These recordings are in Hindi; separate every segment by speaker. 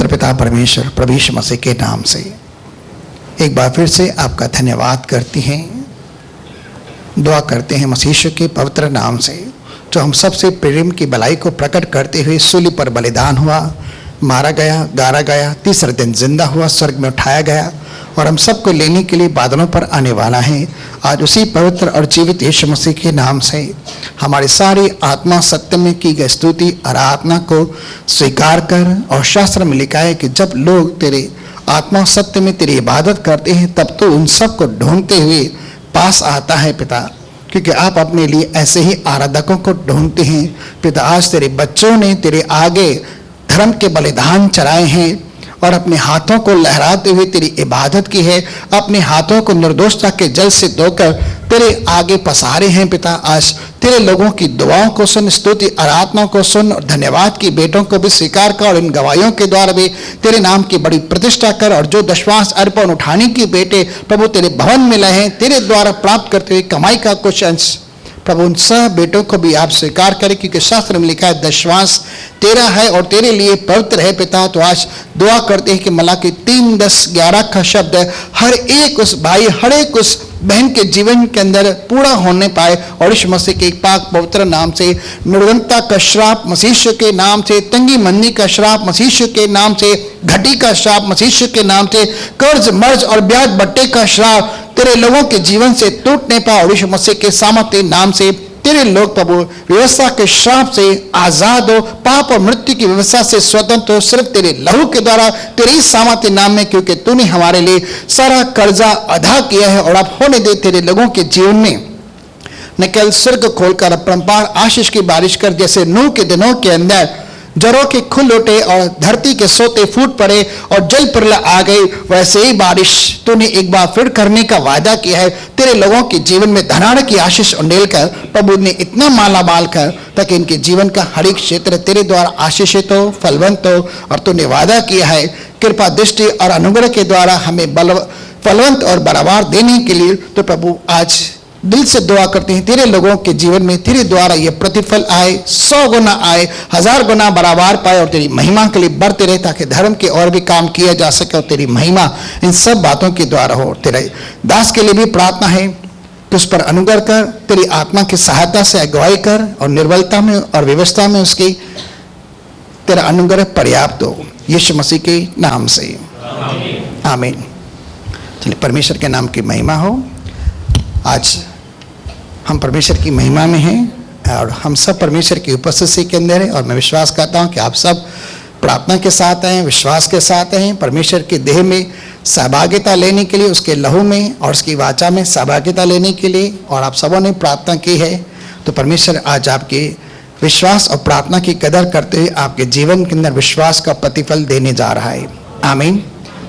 Speaker 1: पवित्र पिता परमेश्वर प्रभु यीशु मसीह के नाम से एक बार फिर से आपका धन्यवाद करते हैं, दुआ करते हैं मसीह यीशु के पवित्र नाम से, जो हम सबसे प्रेम की भलाई को प्रकट करते हुए सूली पर बलिदान हुआ, मारा गया, गाड़ा गया, तीसरे दिन जिंदा हुआ, स्वर्ग में उठाया गया और हम सबको लेने के लिए बादलों पर आने वाला है। आज उसी पवित्र और जीवित यीशु मसीह के नाम से हमारी सारी आत्मा सत्य में की गई स्तुति आराधना को स्वीकार कर, और शास्त्र में लिखा है कि जब लोग तेरे आत्मा सत्य में तेरी इबादत करते हैं तब तो उन सब को ढूंढते हुए पास आता है पिता, क्योंकि आप अपने लिए ऐसे ही आराधकों को ढूंढते हैं। पिता, आज तेरे बच्चों ने तेरे आगे धर्म के बलिदान चढ़ाए हैं और अपने हाथों को लहराते हुए तेरी इबादत की है, अपने हाथों को निर्दोषता के जल से धोकर तेरे आगे पसारे हैं। पिता, आज तेरे लोगों की दुआओं को सुन, स्तुति आराधना को सुन और धन्यवाद की बेटों को भी स्वीकार कर और इन गवाहियों के द्वारा भी तेरे नाम की बड़ी प्रतिष्ठा कर। और जो दशमांश अर्पण उठाने की बेटे प्रभु तेरे भवन में लाए हैं, तेरे द्वारा प्राप्त करते हुए कमाई का कुछ अंश प्रभु उन सब बेटों को भी आप स्वीकार करें, क्योंकि शास्त्र में लिखा है दशमांश तेरा है और तेरे लिए पवित्र है। पिता, तो आज दुआ करते हैं कि मलाकी 3:10-11 का शब्द हर एक उस भाई, हर एक उस बहन के जीवन के अंदर पूरा होने पाए और इस मसीह के पाक पवित्र नाम से निर्धनता का श्राप मसीह के नाम से, तंगी मंदी का श्राप मसीह के नाम से, घटी का श्राप मसीह के नाम से, कर्ज मर्ज और ब्याज बट्टे का श्राप तेरे लोगों के जीवन से टूटने पाए और यीशु मसीह के सामर्थ्य नाम से तेरे लोग प्रभु व्यवस्था के श्राप से आजाद हो, पाप और मृत्यु की व्यवस्था से स्वतंत्र हो, सिर्फ तेरे लहू के द्वारा, तेरे सामर्थ्य नाम में, क्योंकि तूने हमारे लिए सारा कर्जा अदा किया है। और अब होने दे तेरे लोगों के जीवन में न केवल स्वर्ग खोलकर अपरंपार आशीष की बारिश कर, जैसे नूह के दिनों के अंदर जरों के खुल उठे और धरती के सोते फूट पड़े और जल प्रलय आ गई, वैसे ही बारिश तूने एक बार फिर करने का वादा किया है। तेरे लोगों के जीवन में धनाढ़ की आशीष उंडेल कर प्रभु ने इतना माला माल कर ताकि इनके जीवन का हर एक क्षेत्र तेरे द्वारा आशीषित हो, फलवंत हो। और तूने वादा किया है कृपा दृष्टि और अनुग्रह के द्वारा हमें फलवंत और बराबर देने के लिए। तो प्रभु आज दिल से दुआ करते हैं तेरे लोगों के जीवन में तेरे द्वारा ये प्रतिफल आए, 100 गुना आए, 1000 गुना बराबर पाए और तेरी महिमा के लिए बढ़ते रहे, ताकि धर्म के और भी काम किया जा सके और तेरी महिमा इन सब बातों के द्वारा हो। तेरे दास के लिए भी प्रार्थना है कि उस पर अनुग्रह कर, तेरी आत्मा की सहायता से अगुवाई कर और निर्बलता में और व्यवस्था में उसकी तेरा अनुग्रह पर्याप्त हो, यीशु मसीह के नाम से आमीन। चलिए, परमेश्वर के नाम की महिमा हो। आज हम परमेश्वर की महिमा में हैं और हम सब परमेश्वर की उपस्थिति के अंदर हैं और मैं विश्वास करता हूं कि आप सब प्रार्थना के साथ हैं, विश्वास के साथ हैं, परमेश्वर के देह में सहभागिता लेने के लिए, उसके लहू में और उसकी वाचा में सहभागिता लेने के लिए, और आप सबों ने प्रार्थना की है। तो परमेश्वर आज आपके विश्वास और प्रार्थना की कदर करते हुए आपके जीवन के अंदर विश्वास का प्रतिफल देने जा रहा है। आमीन।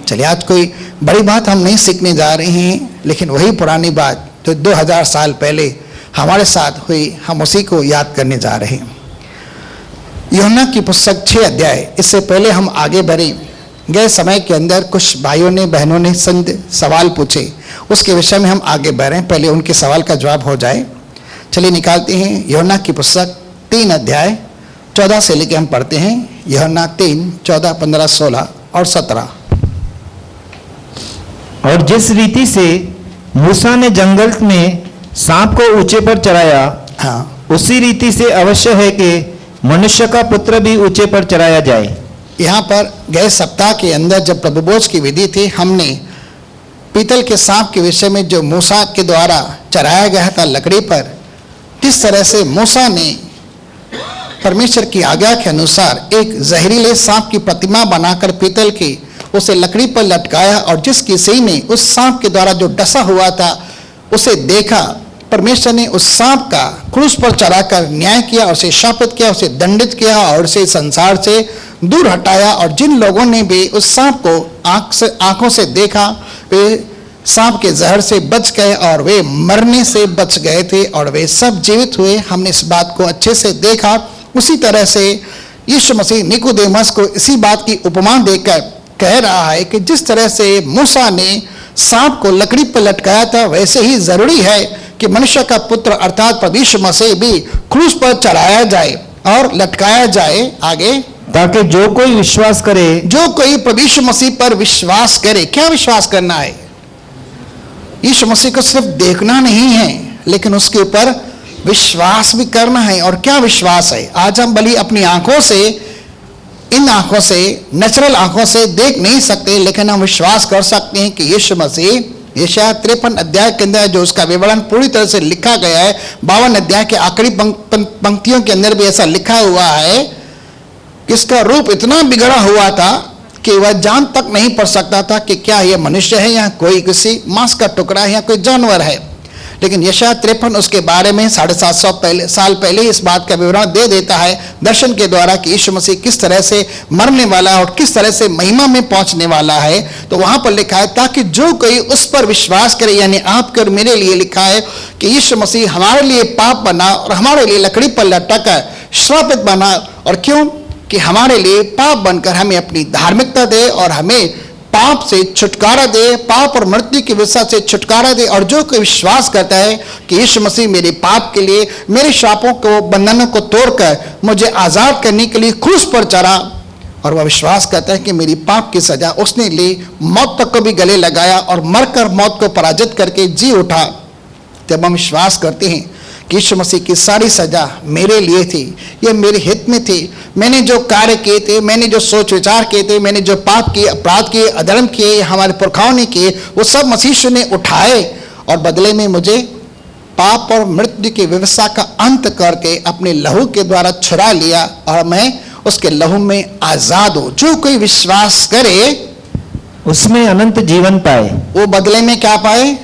Speaker 1: चलिए, आज कोई बड़ी बात हम नहीं सीखने जा रहे हैं, लेकिन वही पुरानी बात जो 2000 साल पहले हमारे साथ हुई, हम उसी को याद करने जा रहे हैं। यूहन्ना की पुस्तक 6 अध्याय। इससे पहले हम आगे बढ़े, गए समय के अंदर कुछ भाइयों ने बहनों ने सवाल पूछे, उसके विषय में हम आगे बढ़ रहे हैं। पहले उनके सवाल का जवाब हो जाए। चलिए निकालते हैं यूहन्ना की पुस्तक 3 अध्याय 14 से लेकर हम पढ़ते हैं। यूहन्ना 3, 14, 15, 16 और 17।
Speaker 2: और जिस रीति से मूसा ने जंगल में सांप को ऊंचे पर चढ़ाया,
Speaker 1: हाँ,
Speaker 2: उसी रीति से अवश्य है कि मनुष्य का पुत्र भी ऊंचे पर चढ़ाया जाए।
Speaker 1: यहाँ पर गए सप्ताह के अंदर जब प्रभु भोज की विधि थी, हमने पीतल के सांप के विषय में जो मूसा के द्वारा चढ़ाया गया था लकड़ी पर, किस तरह से मूसा ने परमेश्वर की आज्ञा के अनुसार एक जहरीले सांप की प्रतिमा बनाकर पीतल की उसे लकड़ी पर लटकाया, और जिस किसी ने उस सांप के द्वारा जो डसा हुआ था उसे देखा, परमेश्वर ने उस सांप का क्रूस पर चढ़ाकर न्याय किया, उसे शापित किया, उसे दंडित किया और उसे संसार से दूर हटाया। और जिन लोगों ने भी उस सांप को आंखों से देखा, वे सांप के जहर से बच गए और वे मरने से बच गए थे और वे सब जीवित हुए। हमने इस बात को अच्छे से देखा। उसी तरह से यीशु मसीह निकोदेमस को इसी बात की उपमा देकर कह रहा है कि जिस तरह से मूसा ने सांप को लकड़ी पर लटकाया था, वैसे ही जरूरी है कि मनुष्य का पुत्र अर्थात प्रभु यीशु मसीह भी क्रूस पर चढ़ाया जाए और लटकाया जाए। आगे
Speaker 2: ताकि जो कोई विश्वास करे
Speaker 1: जो कोई प्रभु यीशु मसीह पर विश्वास करे। क्या विश्वास करना है? यीशु मसीह को सिर्फ देखना नहीं है, लेकिन उसके ऊपर विश्वास भी करना है। और क्या विश्वास है? आज हम भली अपनी आंखों से, इन आंखों से, नेचुरल आंखों से देख नहीं सकते, लेकिन हम विश्वास कर सकते हैं कि यीशु मसीह, यशायाह 53 अध्याय के अंदर जो उसका विवरण पूरी तरह से लिखा गया है, 52 अध्याय के आखिरी पंक्तियों के अंदर भी ऐसा लिखा हुआ है कि इसका रूप इतना बिगड़ा हुआ था कि वह जान तक नहीं पड़ सकता था कि क्या यह मनुष्य है या कोई किसी मांस का टुकड़ा है या कोई जानवर है। लेकिन यशायाह 53 उसके बारे में 750 साल पहले इस बात का विवरण दे देता है दर्शन के द्वारा कि यीशु मसीह किस तरह से मरने वाला है और किस तरह से महिमा में पहुंचने वाला है। तो वहां पर लिखा है, ताकि जो कोई उस पर विश्वास करे, यानी आपके और मेरे लिए लिखा है कि यीशु मसीह हमारे लिए पाप बना और हमारे लिए लकड़ी पर लटक कर श्रापित बना। और क्यों? कि हमारे लिए पाप बनकर हमें अपनी धार्मिकता दे और हमें पाप से छुटकारा दे, पाप और मृत्यु की विषय से छुटकारा दे। और जो कोई विश्वास करता है कि यीशु मसीह मेरे पाप के लिए, मेरे श्रापों को, बंधनों को तोड़कर मुझे आजाद करने के लिए क्रूस पर चढ़ा, और वह विश्वास करता है कि मेरी पाप की सजा उसने ली, मौत तक को भी गले लगाया और मरकर मौत को पराजित करके जी उठा, जब हम विश्वास करते हैं कि यीशु मसीह की सारी सजा मेरे लिए थी, यह मेरे हित में थी, मैंने जो कार्य किए थे, मैंने जो सोच विचार किए थे, मैंने जो पाप किए, अपराध किए, अधर्म किए, हमारे पुरखाओं ने किए, वो सब मसीह ने उठाए और बदले में मुझे पाप और मृत्यु की व्यवस्था का अंत करके अपने लहू के द्वारा छुड़ा लिया और मैं उसके लहू में आजाद हूं। जो कोई विश्वास करे
Speaker 2: उसमें अनंत जीवन पाए।
Speaker 1: वो बदले में क्या पाए?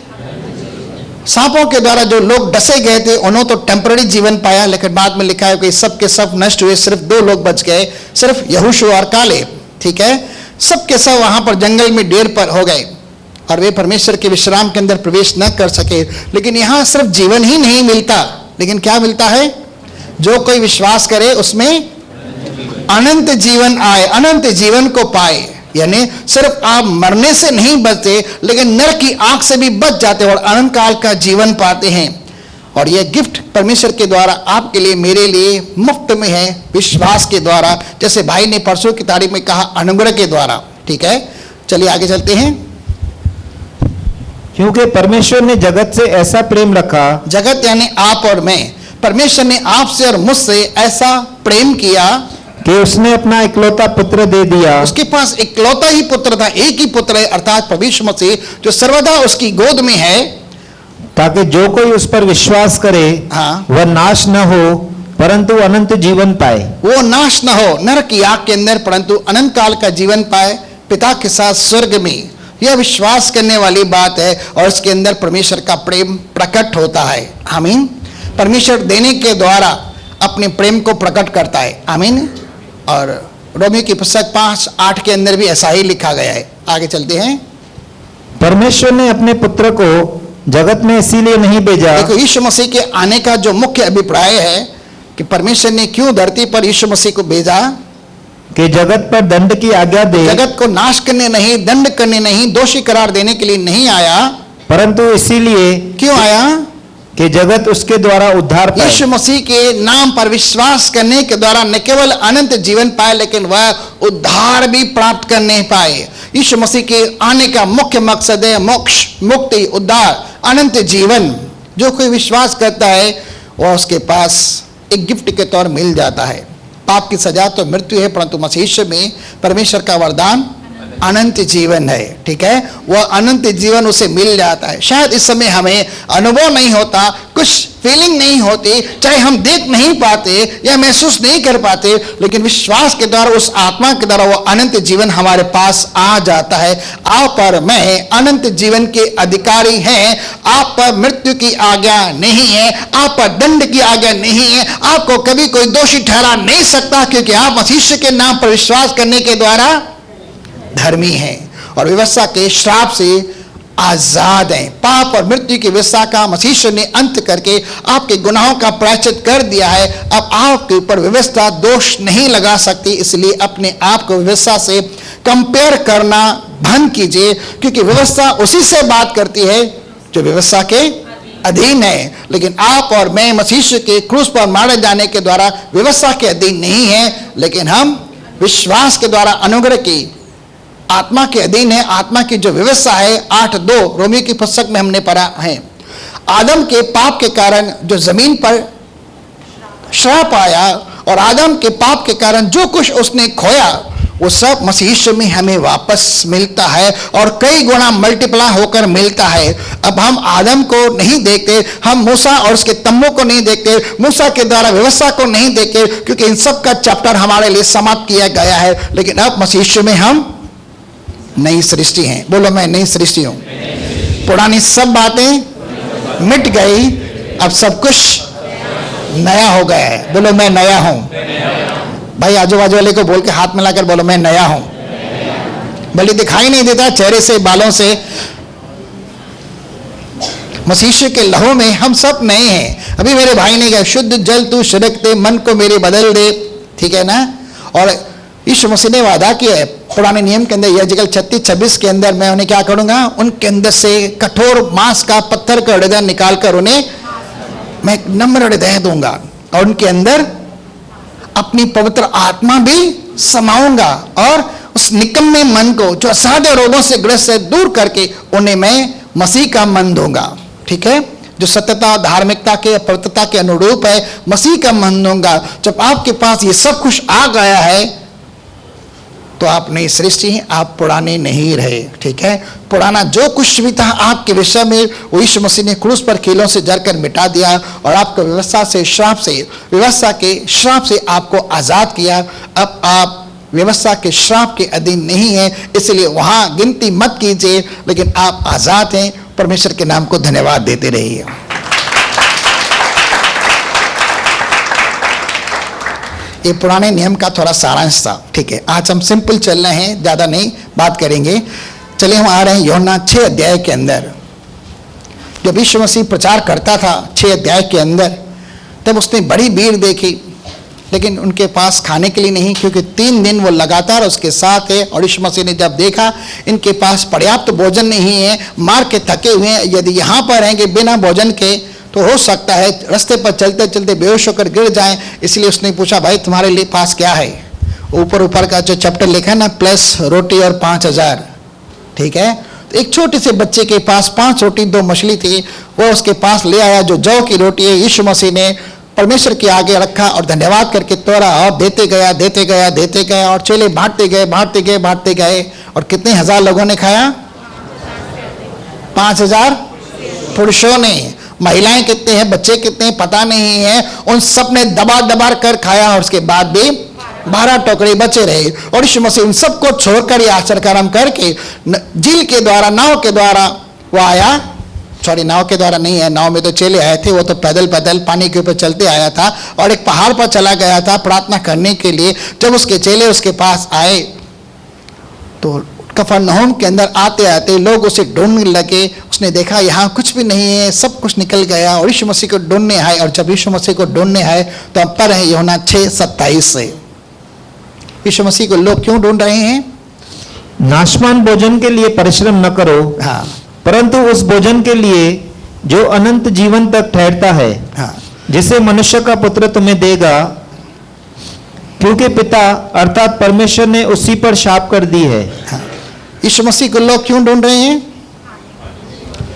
Speaker 1: सांपों के द्वारा जो लोग डसे गए थे उन्होंने तो टेम्पररी जीवन पाया, लेकिन बाद में लिखा है कि सब के सब नष्ट हुए, सिर्फ 2 लोग बच गए, सिर्फ यहोशू और कालेब। ठीक है, सब के सब वहां पर जंगल में डेर पर हो गए और वे परमेश्वर के विश्राम के अंदर प्रवेश न कर सके। लेकिन यहां सिर्फ जीवन ही नहीं मिलता, लेकिन क्या मिलता है? जो कोई विश्वास करे उसमें अनंत जीवन आए, अनंत जीवन को पाए। यानी सिर्फ आप मरने से नहीं बचते, लेकिन नरक की आंख से भी बच जाते और अनंत काल का जीवन पाते हैं। और यह गिफ्ट परमेश्वर के द्वारा आपके लिए, मेरे लिए मुफ्त में है, विश्वास के द्वारा, जैसे भाई ने परसों की तारीख में कहा, अनुग्रह के द्वारा। ठीक है, चलिए आगे चलते हैं।
Speaker 2: क्योंकि परमेश्वर ने जगत से ऐसा प्रेम रखा,
Speaker 1: जगत यानी आप और मैं, परमेश्वर ने आपसे और मुझसे ऐसा प्रेम किया
Speaker 2: कि उसने अपना इकलौता पुत्र दे दिया।
Speaker 1: उसके पास इकलौता ही पुत्र था, एक ही पुत्र है, अर्थात प्रभु यीशु मसीह, जो सर्वदा उसकी गोद में है,
Speaker 2: ताकि जो कोई उस पर विश्वास करे वह नाश न हो परंतु अनंत जीवन पाए।
Speaker 1: वो नाश न हो नरक की आग के अंदर, परंतु अनंत काल का जीवन पाए पिता के साथ स्वर्ग में। यह विश्वास करने वाली बात है और इसके अंदर परमेश्वर का प्रेम प्रकट होता है। आमीन। परमेश्वर देने के द्वारा अपने प्रेम को प्रकट करता है। आमीन। और रोमियो की पुस्तक 5:8 के अंदर भी ऐसा ही लिखा गया है। आगे चलते हैं।
Speaker 2: परमेश्वर ने अपने पुत्र को जगत में इसीलिए नहीं भेजा।
Speaker 1: देखो, यीशु मसीह के आने का जो मुख्य अभिप्राय है कि परमेश्वर ने क्यों धरती पर यीशु मसीह को भेजा,
Speaker 2: कि जगत पर दंड की आज्ञा दे।
Speaker 1: जगत को नाश करने नहीं, दंड करने नहीं, दोषी करार देने के लिए नहीं आया,
Speaker 2: परंतु इसीलिए।
Speaker 1: क्यों आया?
Speaker 2: कि जगत उसके द्वारा उद्धार पाए।
Speaker 1: यीशु मसीह के नाम पर विश्वास करने के द्वारा न केवल अनंत जीवन पाए, लेकिन वह उद्धार भी प्राप्त करने पाए। यीशु मसीह के आने का मुख्य मकसद है मोक्ष, मुक्ति, उद्धार, अनंत जीवन। जो कोई विश्वास करता है वह उसके पास एक गिफ्ट के तौर मिल जाता है। पाप की सजा तो मृत्यु है, परंतु मसीह में परमेश्वर का वरदान अनंत जीवन है। ठीक है, वह अनंत जीवन उसे मिल जाता है। शायद इस समय हमें अनुभव नहीं होता, कुछ फीलिंग नहीं होती, चाहे हम देख नहीं पाते या महसूस नहीं कर पाते, लेकिन विश्वास के द्वारा, उस आत्मा के द्वारा वो अनंत जीवन हमारे पास आ जाता है। आप और मैं अनंत जीवन के अधिकारी हैं। आप पर मृत्यु की आज्ञा नहीं है, आप पर दंड की आज्ञा नहीं है, आपको कभी कोई दोषी ठहरा नहीं सकता, क्योंकि आप मसीह के नाम पर विश्वास करने के द्वारा धर्मी हैं और व्यवस्था के श्राप से आजाद हैं। पाप और मृत्यु की व्यवस्था का मसीह ने अंत करके आपके गुनाहों का प्रायश्चित कर दिया है। अब आपके ऊपर व्यवस्था दोष नहीं लगा सकती, इसलिए अपने आप को व्यवस्था से कंपेयर करना बंद कीजिए, क्योंकि व्यवस्था उसी से बात करती है जो व्यवस्था के अधीन है। लेकिन आप और मैं मसीह के क्रूस पर मारे जाने के द्वारा व्यवस्था के अधीन नहीं है, लेकिन हम विश्वास के द्वारा अनुग्रह की आत्मा के अधीन है। आत्मा की जो व्यवस्था है 8:2 रोमियो की पुस्तक में हमने पढ़ा है। आदम के पाप के कारण जो जमीन पर श्राप आया और आदम के पाप के कारण जो कुछ उसने खोया वो सब मसीह यीशु में हमें वापस मिलता है और कई गुना मल्टीप्लाई होकर मिलता है। अब हम आदम को नहीं देखते, हम मूसा और उसके तम्बू को नहीं देखते, मूसा के द्वारा व्यवस्था को नहीं देखते, क्योंकि इन सब का चैप्टर हमारे लिए समाप्त किया गया है। लेकिन अब मसीह यीशु में हम नई सृष्टि हैं। बोलो मैं नई सृष्टि हूं। पुरानी सब बातें मिट गई, अब सब कुछ नया हो गया है। बोलो मैं नया हूं। भाई आजू बाजू वाले को बोल के हाथ मिलाकर बोलो मैं नया हूं। भले दिखाई नहीं देता चेहरे से, बालों से, मसीह के लहू में हम सब नए हैं। अभी मेरे भाई ने कहा शुद्ध जल तू छिड़कते मन को मेरे बदल दे, ठीक है ना। और यीशु मसीह ने वादा किया है पुराने नियम के अंदर, यजकल 36:26 के अंदर, मैं उन्हें क्या करूंगा, उनके अंदर से कठोर मांस का पत्थर का हृदय निकालकर उन्हें मैं नम्र हृदय दूंगा और उनके अंदर अपनी पवित्र आत्मा भी समाऊंगा और उस निकम्मे मन को जो असाध्य रोगों से ग्रस्त है दूर करके उन्हें मैं मसीह का मन दूंगा, ठीक है, जो सत्यता धार्मिकता के पवित्रता के अनुरूप है, मसीह का मन दूंगा। जब आपके पास ये सब कुछ आ गया है तो आप नई सृष्टि हैं, आप पुराने नहीं रहे, ठीक है। पुराना जो कुछ भी था आपके विषय में वो यीशु मसीह ने क्रूस पर कीलों से जरकर मिटा दिया और आपको व्यवस्था से श्राप से, व्यवस्था के श्राप से आपको आजाद किया। अब आप व्यवस्था के श्राप के अधीन नहीं है, इसलिए वहां गिनती मत कीजिए, लेकिन आप आजाद हैं। परमेश्वर के नाम को धन्यवाद देते रहिए। ये पुराने नियम का थोड़ा सारांश था, ठीक है। आज हम सिंपल चल रहे हैं, ज्यादा नहीं बात करेंगे। चलिए हम आ रहे हैं यूहन्ना 6 अध्याय के अंदर। जब यीशु मसीह प्रचार करता था 6 अध्याय के अंदर, तब उसने बड़ी भीड़ देखी, लेकिन उनके पास खाने के लिए नहीं, क्योंकि 3 दिन वो लगातार उसके साथ है। और यीशु मसीह ने जब देखा इनके पास पर्याप्त भोजन नहीं है, मार के थके हुए हैं, यदि यहाँ पर रहेंगे बिना भोजन के तो हो सकता है रास्ते पर चलते चलते बेहोश होकर गिर जाएं। इसलिए उसने पूछा भाई तुम्हारे लिए पास क्या है। ऊपर का जो चैप्टर लिखा है ना, प्लस रोटी और 5000, ठीक है। तो एक छोटे से बच्चे के पास 5 रोटी 2 मछली थी, वो उसके पास ले आया जो जौ की रोटी है। यीशु मसीह ने परमेश्वर के आगे रखा और धन्यवाद करके तोड़ा और देते गया और चेले बांटते गए। और कितने हजार लोगों ने खाया? 5000 पुरुषों ने। महिलाएं कितने हैं, बच्चे कितने हैं पता नहीं है, उन सब ने दबा कर खाया और उसके बाद भी 12 टोकरी बचे रहे। और यीशु मसीह उन सबको छोड़कर ये आश्चर्य कर्म करके झील के द्वारा, नाव के द्वारा वो आया, सॉरी नाव के द्वारा नहीं है, नाव में तो चले आए थे, वो तो पैदल पानी के ऊपर चलते आया था और एक पहाड़ पर चला गया था प्रार्थना करने के लिए। जब उसके चेले उसके पास आए तो कफरनहूम के अंदर आते आते लोग उसे ढूंढने लगे। उसने देखा यहाँ कुछ भी नहीं है, सब कुछ निकल गया और यीशु मसीह को ढूंढने आए। और जब यीशु मसीह को ढूंढने आए तो हम पर है यूहन्ना 6:27 से। यीशु मसीह को लोग क्यों ढूंढ रहे हैं?
Speaker 2: नाशवान भोजन के लिए परिश्रम न करो,
Speaker 1: हाँ,
Speaker 2: परंतु उस भोजन के लिए जो अनंत जीवन तक ठहरता है,
Speaker 1: हाँ,
Speaker 2: जिसे मनुष्य का पुत्र तुम्हें देगा, क्योंकि पिता अर्थात परमेश्वर ने उसी पर शाप कर दी है।
Speaker 1: हाँ। यीशु मसीह को लोग क्यों ढूंढ रहे हैं?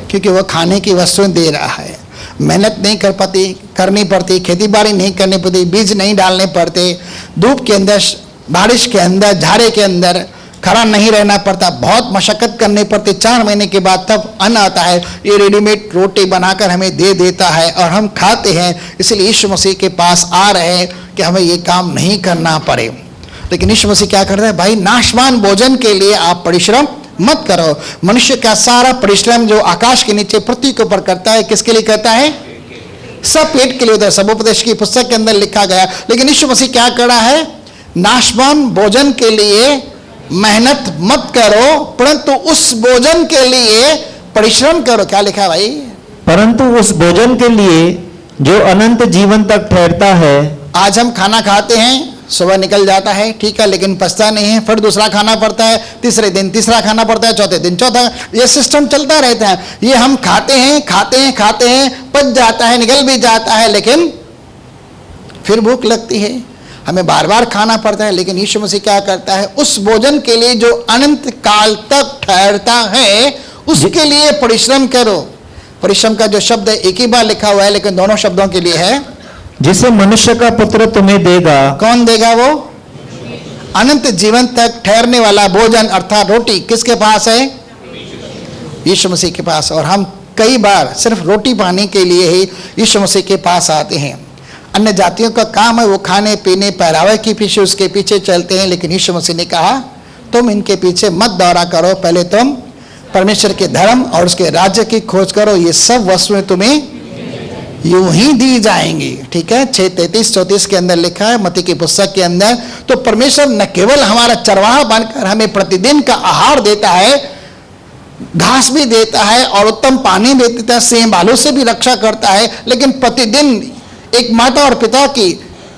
Speaker 1: क्योंकि वह खाने की वस्तुएं दे रहा है। मेहनत नहीं करनी पड़ती, खेती बाड़ी नहीं करनी पड़ती, बीज नहीं डालने पड़ते, धूप के अंदर, बारिश के अंदर, झाड़े के अंदर खड़ा नहीं रहना पड़ता, बहुत मशक्कत करनी पड़ती। 4 महीने के बाद तब अन्न आता है। ये रेडीमेड रोटी बनाकर हमें दे देता है और हम खाते हैं। इसलिए यीशु मसीह के पास आ रहे हैं कि हमें ये काम नहीं करना पड़े। लेकिन यीशु मसीह क्या करता है? भाई नाशवान भोजन के लिए आप परिश्रम मत करो। मनुष्य का सारा परिश्रम जो आकाश के नीचे पृथ्वी के ऊपर करता है, किसके लिए करता है? सब पेट के लिए होता है। सबोपदेश की पुस्तक के अंदर लिखा गया। लेकिन यीशु मसीह क्या कर रहा है? नाशवान भोजन के लिए मेहनत मत करो, परंतु उस भोजन के लिए परिश्रम करो। क्या लिखा है भाई?
Speaker 2: परंतु उस भोजन के लिए जो अनंत जीवन तक ठहरता है।
Speaker 1: आज हम खाना खाते हैं, सुबह निकल जाता है, ठीक है, लेकिन पचता नहीं है, फिर दूसरा खाना पड़ता है, तीसरे दिन तीसरा खाना पड़ता है, चौथे दिन चौथा। ये सिस्टम चलता रहता है। ये हम खाते हैं, पच जाता है, निकल भी जाता है, लेकिन फिर भूख लगती है। हमें बार बार खाना पड़ता है, लेकिन यीशु मसीह क्या करता है, उस भोजन के लिए जो अनंत काल तक ठहरता है उसके लिए परिश्रम करो। परिश्रम का जो शब्द है एक ही बार लिखा हुआ है, लेकिन दोनों शब्दों के लिए है।
Speaker 2: जिसे मनुष्य का पुत्र तुम्हें देगा।
Speaker 1: कौन देगा? वो अनंत जीवन तक ठहरने वाला भोजन अर्थात रोटी किसके पास है? यीशु मसीह के पास। और हम कई बार सिर्फ रोटी पाने के लिए ही यीशु मसीह के पास आते हैं। अन्य जातियों का काम है वो खाने पीने पहरावे के पीछे उसके पीछे चलते हैं, लेकिन यीशु मसीह ने कहा तुम इनके पीछे मत दौड़ा करो, पहले तुम परमेश्वर के धर्म और उसके राज्य की खोज करो, ये सब वस्तुएं तुम्हें यूं ही दी जाएंगी। ठीक है, 6:33-34 के अंदर लिखा है मत्ती की पुस्तक के अंदर। तो परमेश्वर न केवल हमारा चरवाहा बनकर हमें प्रतिदिन का आहार देता है, घास भी देता है और उत्तम पानी भी देता है, सिंह भालू से भी रक्षा करता है, लेकिन प्रतिदिन एक माता और पिता की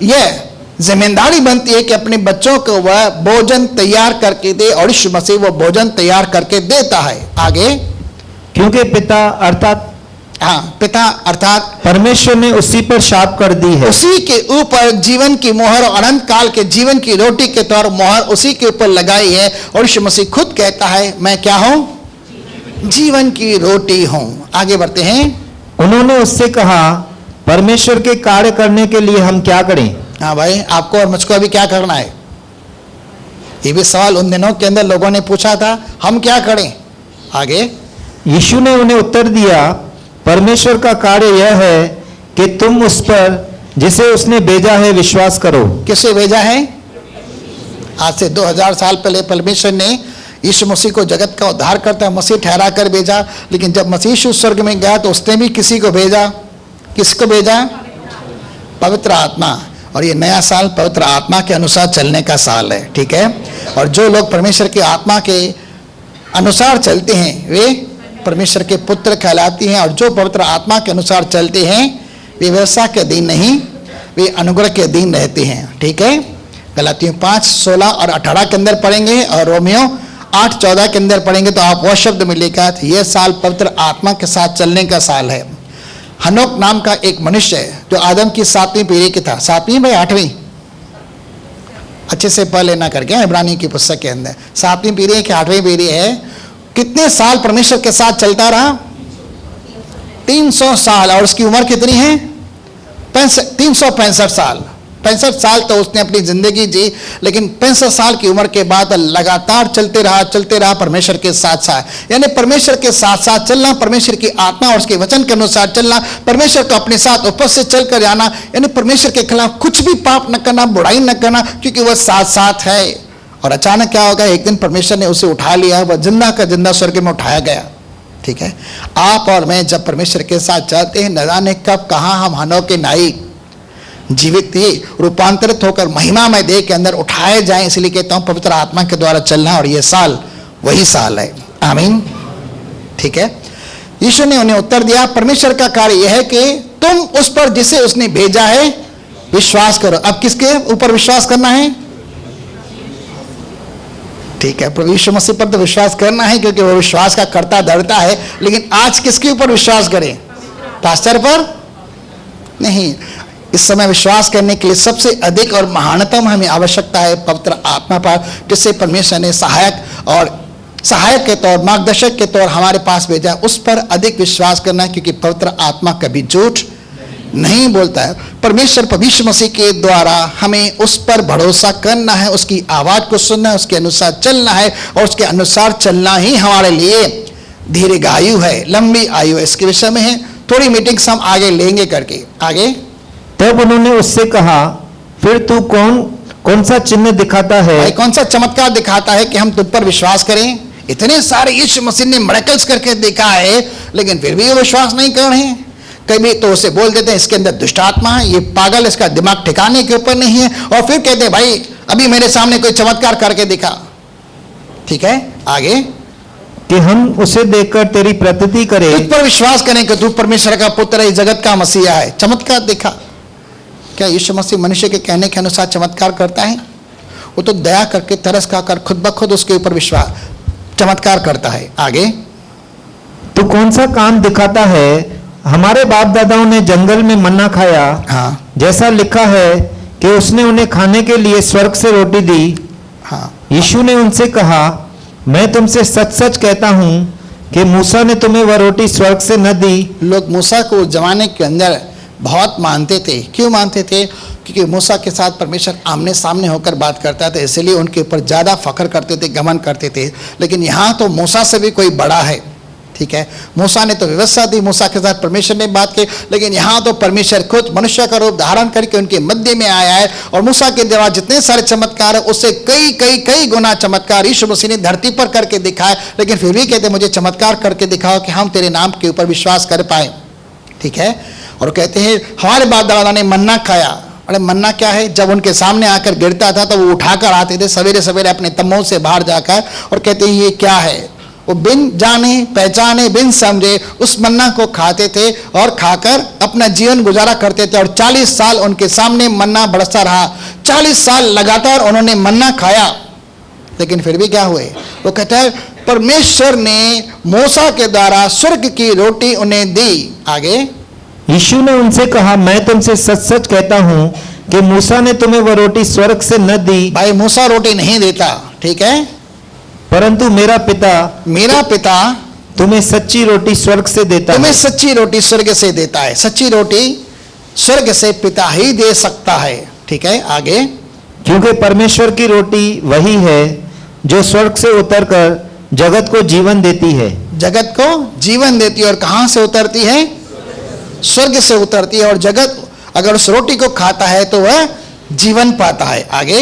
Speaker 1: यह जिम्मेदारी बनती है कि अपने बच्चों को वह भोजन तैयार करके दे, और यीशु मसीह वो भोजन तैयार करके देता है। आगे,
Speaker 2: क्योंकि पिता अर्थात
Speaker 1: पिता अर्थात
Speaker 2: परमेश्वर ने उसी पर शाप कर दी है।
Speaker 1: उसी के ऊपर जीवन की मोहर और अनंत काल के जीवन की रोटी के तौर मोहर उसी के ऊपर लगाई है। और यीशु मसीह खुद कहता है मैं क्या हूं? जीवन की रोटी हूं। आगे बढ़ते हैं।
Speaker 2: उन्होंने उससे कहा परमेश्वर के कार्य करने के लिए हम क्या करें?
Speaker 1: हाँ भाई, आपको और मुझको अभी क्या करना है? ये भी सवाल उन दिनों के अंदर लोगों ने पूछा था, हम क्या करें? आगे,
Speaker 2: यीशु ने उन्हें उत्तर दिया परमेश्वर का कार्य यह है कि तुम उस पर जिसे उसने भेजा है विश्वास करो।
Speaker 1: किसे भेजा है? आज से 2000 साल पहले परमेश्वर ने यीशु मसीह को जगत का उद्धार करता मसीह ठहरा कर भेजा, लेकिन जब मसीह यीशु स्वर्ग में गया तो उसने भी किसी को भेजा। किसको भेजा? पवित्र आत्मा। और ये नया साल पवित्र आत्मा के अनुसार चलने का साल है। ठीक है, और जो लोग परमेश्वर की आत्मा के अनुसार चलते हैं वे परमेश्वर के पुत्र कहलाती हैं, और जो पवित्र आत्मा के अनुसार चलते हैं वे व्यवस्था के अधीन नहीं, वे अनुग्रह के अधीन रहते हैं। ठीक है, गलातियों 5:16 और 18 के अंदर पढ़ेंगे और रोमियो 8:14 के अंदर पढ़ेंगे तो आप वह शब्द मिलेगा, यह साल पवित्र आत्मा के साथ चलने का साल है। हनोक नाम का एक मनुष्य है जो आदम की 7वीं पीढ़ी की था। 7वीं भाई 8वीं, अच्छे से पढ़ लेना करके इब्रानी की पुस्तक के अंदर 7वीं पीढ़ी की 8वीं पीढ़ी है। कितने साल परमेश्वर के साथ चलता रहा? 300 साल। और उसकी उम्र कितनी है? 365 साल। 65 साल तो उसने अपनी जिंदगी जी, लेकिन 65 साल की उम्र के बाद लगातार चलते रहा परमेश्वर के साथ साथ। यानी परमेश्वर के साथ साथ चलना, परमेश्वर की आत्मा और उसके वचन के अनुसार चलना, परमेश्वर को अपने साथ उपस्थित चलकर जाना, यानी परमेश्वर के खिलाफ कुछ भी पाप न करना, बुराई न करना, क्योंकि वह साथ साथ है। और अचानक क्या होगा, एक दिन परमेश्वर ने उसे उठा लिया, वह जिंदा का जिंदा स्वर्ग में उठाया गया। ठीक है, आप और मैं जब परमेश्वर के साथ चलते हैं, न जाने कब कहाँ हम हनोक के नाई जीवित ही रूपांतरित होकर महिमामय देह के अंदर उठाए जाएं। इसलिए कहता हूं पवित्र आत्मा के द्वारा चलना, और यह साल वही साल है। आमीन। ठीक है, यीशु ने उन्हें उत्तर दिया परमेश्वर का कार्य यह है कि तुम उस पर जिसे उसने भेजा है विश्वास करो। अब किसके ऊपर विश्वास करना है? ठीक है, प्रभु यीशु मसीह पर तो विश्वास करना है क्योंकि वो विश्वास का कर्ता धर्ता है, लेकिन आज किसके ऊपर विश्वास करें? पास्टर पर नहीं। इस समय विश्वास करने के लिए सबसे अधिक और महानतम हमें आवश्यकता है पवित्र आत्मा पर, जिससे परमेश्वर ने सहायक के तौर, मार्गदर्शक के तौर हमारे पास भेजा। उस पर अधिक विश्वास करना है, क्योंकि पवित्र आत्मा कभी झूठ नहीं बोलता है। परमेश्वर यीशु मसीह के द्वारा हमें उस पर भरोसा करना है, उसकी आवाज को सुनना है, उसके अनुसार चलना है, और उसके अनुसार चलना ही हमारे लिए दीर्घायु है, लंबी आयु है। इसके विषय में है थोड़ी मीटिंग्स हम आगे लेंगे करके। आगे,
Speaker 2: तब उन्होंने उससे कहा फिर तू कौन सा चिन्ह दिखाता है?
Speaker 1: भाई कौन सा चमत्कार दिखाता है कि हम तुम पर विश्वास करें? इतने सारे यीशु मसीह ने मिरेकल्स करके देखा है, लेकिन फिर भी वो विश्वास नहीं कर रहे हैं। कभी तो उसे बोल देते हैं इसके अंदर दुष्ट आत्मा है, ये पागल, इसका दिमाग ठिकाने के ऊपर नहीं है, और फिर कहते हैं भाई अभी मेरे सामने कोई चमत्कार करके दिखा। ठीक है, आगे,
Speaker 2: कि हम उसे देखकर तेरी प्रतीति करें,
Speaker 1: तुझ पर विश्वास करें कि तू परमेश्वर का पुत्र है, जगत का मसीहा है। चमत्कार दिखा। क्या यीशु मसीह मनुष्य के कहने के अनुसार चमत्कार करता है? वो तो दया करके तरस खाकर खुद ब खुद उसके ऊपर विश्वास चमत्कार करता है। आगे,
Speaker 2: तो कौन सा काम दिखाता है? हमारे बाप दादाओं ने जंगल में मन्ना खाया,
Speaker 1: हाँ,
Speaker 2: जैसा लिखा है कि उसने उन्हें खाने के लिए स्वर्ग से रोटी दी।
Speaker 1: हाँ,
Speaker 2: यीशु ने उनसे कहा, मैं तुमसे सच सच कहता हूँ कि मूसा ने तुम्हें वह रोटी स्वर्ग से न दी।
Speaker 1: लोग मूसा को उस जमाने के अंदर बहुत मानते थे। क्यों मानते थे? क्योंकि मूसा के साथ परमेश्वर आमने सामने होकर बात करता था, इसलिए उनके ऊपर ज़्यादा फख्र करते थे, घमंड करते थे। लेकिन यहाँ तो मूसा से भी कोई बड़ा है, ठीक है। मूसा ने तो व्यवस्था दी, मूसा के साथ परमेश्वर ने बात की, लेकिन यहाँ तो परमेश्वर खुद मनुष्य का रूप धारण करके उनके मध्य में आया है। और मूसा के द्वारा जितने सारे चमत्कार है उससे कई कई कई गुना चमत्कार यीशु मसीह ने धरती पर करके दिखाए। लेकिन फिर भी कहते मुझे चमत्कार करके दिखाओ कि हम तेरे नाम के ऊपर विश्वास कर पाए, ठीक है। और कहते हैं हमारे बाप दादा ने मन्ना खाया। अरे मन्ना क्या है? जब उनके सामने आकर गिरता था तो वो उठाकर आते थे सवेरे सवेरे अपने तम्बू से बाहर जाकर, और कहते हैं ये क्या है। वो बिन जाने पहचाने बिन समझे उस मन्ना को खाते थे और खाकर अपना जीवन गुजारा करते थे। और 40 साल उनके सामने मन्ना बरसता रहा। 40 साल लगातार उन्होंने मन्ना खाया, लेकिन फिर भी क्या हुए? वो कहता है परमेश्वर ने मूसा के द्वारा स्वर्ग की रोटी उन्हें दी। आगे
Speaker 2: यीशु ने उनसे कहा, मैं तुमसे सच सच कहता हूँ कि मूसा ने तुम्हें वह रोटी स्वर्ग से न दी।
Speaker 1: भाई मूसा रोटी नहीं देता, ठीक है,
Speaker 2: परंतु मेरा पिता तुम्हें सच्ची रोटी स्वर्ग से देता है।
Speaker 1: तुम्हें सच्ची रोटी स्वर्ग से देता है। सच्ची रोटी स्वर्ग से पिता ही दे सकता है, ठीक है। आगे
Speaker 2: क्योंकि परमेश्वर की रोटी वही है जो स्वर्ग से उतरकर जगत को जीवन देती है।
Speaker 1: जगत को जीवन देती है। और कहां से उतरती है? स्वर्ग से उतरती है। और जगत अगर उस रोटी को खाता है तो वह जीवन पाता है। आगे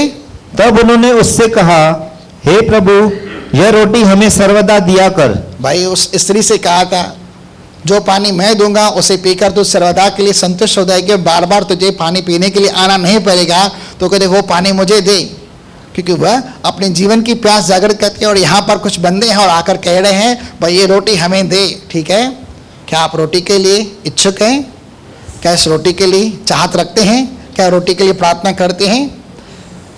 Speaker 2: तब उन्होंने उससे कहा, हे प्रभु, यह रोटी हमें सर्वदा दिया कर।
Speaker 1: भाई उस स्त्री से कहा था जो पानी मैं दूंगा उसे पीकर तू सर्वदा के लिए संतुष्ट हो जाएगी, बार बार तुझे पानी पीने के लिए आना नहीं पड़ेगा। तो कहते वो पानी मुझे दे, क्योंकि वह अपने जीवन की प्यास जागृत करती है। और यहाँ पर कुछ बंदे हैं और आकर कह रहे हैं भाई ये रोटी हमें दे, ठीक है। क्या आप रोटी के लिए इच्छुक हैं? क्या इस रोटी के लिए चाहत रखते हैं? क्या रोटी के लिए प्रार्थना करते हैं?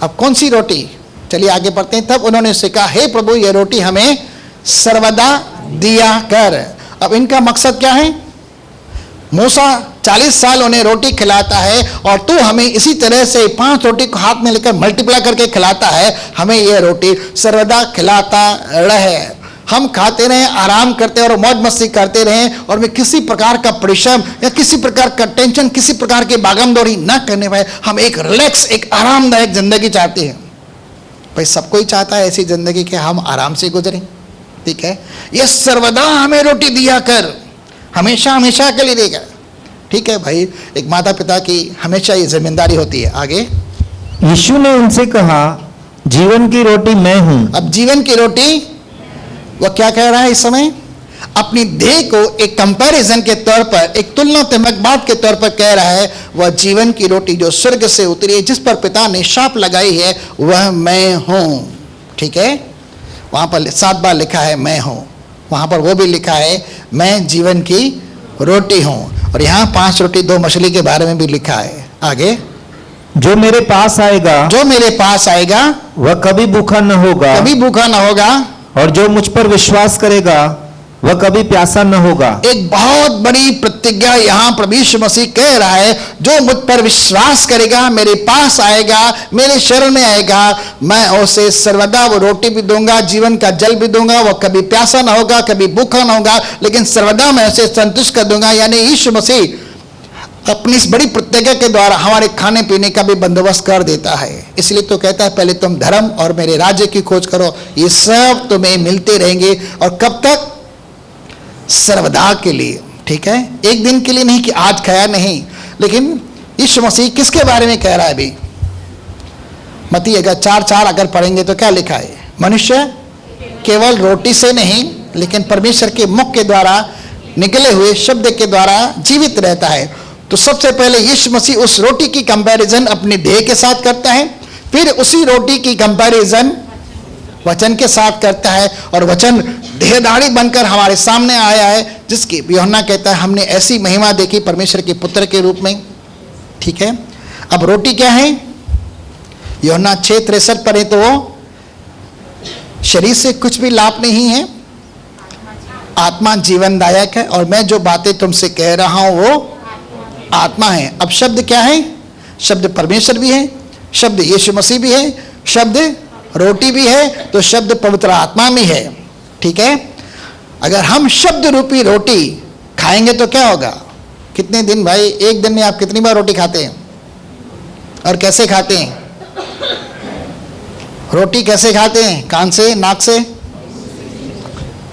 Speaker 1: अब कौन सी रोटी? चलिए आगे बढ़ते हैं। तब उन्होंने उससे कहा, हे प्रभु, यह रोटी हमें सर्वदा दिया कर। अब इनका मकसद क्या है? मूसा 40 साल उन्हें रोटी खिलाता है और तू हमें इसी तरह से 5 रोटी को हाथ में लेकर मल्टीप्लाई करके खिलाता है। हमें यह रोटी सर्वदा खिलाता रहे, हम खाते रहें, आराम करते और मौज मस्ती करते रहें, और मैं किसी प्रकार का परिश्रम या किसी प्रकार का टेंशन, किसी प्रकार की भागमदौड़ी न करने पाए। हम एक रिलैक्स, एक आरामदायक जिंदगी चाहते हैं। भाई सब कोई चाहता है ऐसी जिंदगी के हम आराम से गुजरें, ठीक है। ये सर्वदा हमें रोटी दिया कर, हमेशा हमेशा के लिए देगा, ठीक है। भाई एक माता पिता की हमेशा ये जिम्मेदारी होती है। आगे
Speaker 2: यीशु ने उनसे कहा, जीवन की रोटी मैं हूं।
Speaker 1: अब जीवन की रोटी वह क्या कह रहा है इस समय? अपनी देह को एक कंपैरिजन के तौर पर, एक तुलनात्मक बात के तौर पर कह रहा है। वह जीवन की रोटी जो स्वर्ग से उतरी है, जिस पर पिता ने शाप लगाई है, वह मैं हूं, ठीक है। वहां पर 7 बार लिखा है मैं हूं, वहां पर वो भी लिखा है मैं जीवन की रोटी हूं। और यहाँ 5 रोटी 2 मछली के बारे में भी लिखा है। आगे
Speaker 2: जो मेरे पास आएगा वह कभी भूखा न होगा, और जो मुझ पर विश्वास करेगा वह कभी प्यासा न होगा।
Speaker 1: एक बहुत बड़ी प्रतिज्ञा यहाँ प्रभु यीशु मसीह कह रहा है, जो मुझ पर विश्वास करेगा, मेरे पास आएगा, मेरे शरण में आएगा, मैं उसे सर्वदा वो रोटी भी दूंगा, जीवन का जल भी दूंगा। वह कभी प्यासा ना होगा, कभी भूखा ना होगा, लेकिन सर्वदा मैं उसे संतुष्ट कर दूंगा। यानी यीशु मसीह अपनी इस बड़ी प्रतिज्ञा के द्वारा हमारे खाने पीने का भी बंदोबस्त कर देता है। इसलिए तो कहता है पहले तुम धर्म और मेरे राज्य की खोज करो, ये सब तुम्हें मिलते रहेंगे। और कब तक? सर्वदा के लिए, ठीक है। एक दिन के लिए नहीं कि आज खाया नहीं। लेकिन यीशु मसीह किसके बारे में कह रहा है अभी? मत्ती अगर 4:4 अगर पढ़ेंगे तो क्या लिखा है? मनुष्य केवल रोटी से नहीं, लेकिन परमेश्वर के मुख के द्वारा निकले हुए शब्द के द्वारा जीवित रहता है। तो सबसे पहले यीशु मसीह उस रोटी की कंपैरिजन अपने देह के साथ करता है, फिर उसी रोटी की कंपैरिजन वचन के साथ करता है। और वचन देहधारी बनकर हमारे सामने आया है, जिसकी यूहन्ना कहता है हमने ऐसी महिमा देखी परमेश्वर के पुत्र के रूप में, ठीक है। अब रोटी क्या है? यूहन्ना 6:63 पर है तो वो शरीर से कुछ भी लाभ नहीं है, आत्मा जीवनदायक है। और मैं जो बातें तुमसे कह रहा हूं वो आत्मा है। अब शब्द क्या है? शब्द परमेश्वर भी है शब्द यीशु मसीह भी है, शब्द रोटी भी है, तो शब्द पवित्र आत्मा भी है। ठीक है, अगर हम शब्द रूपी रोटी खाएंगे तो क्या होगा? कितने दिन भाई, एक दिन में आप कितनी बार रोटी खाते हैं और कैसे खाते हैं? रोटी कैसे खाते हैं? कान से, नाक से?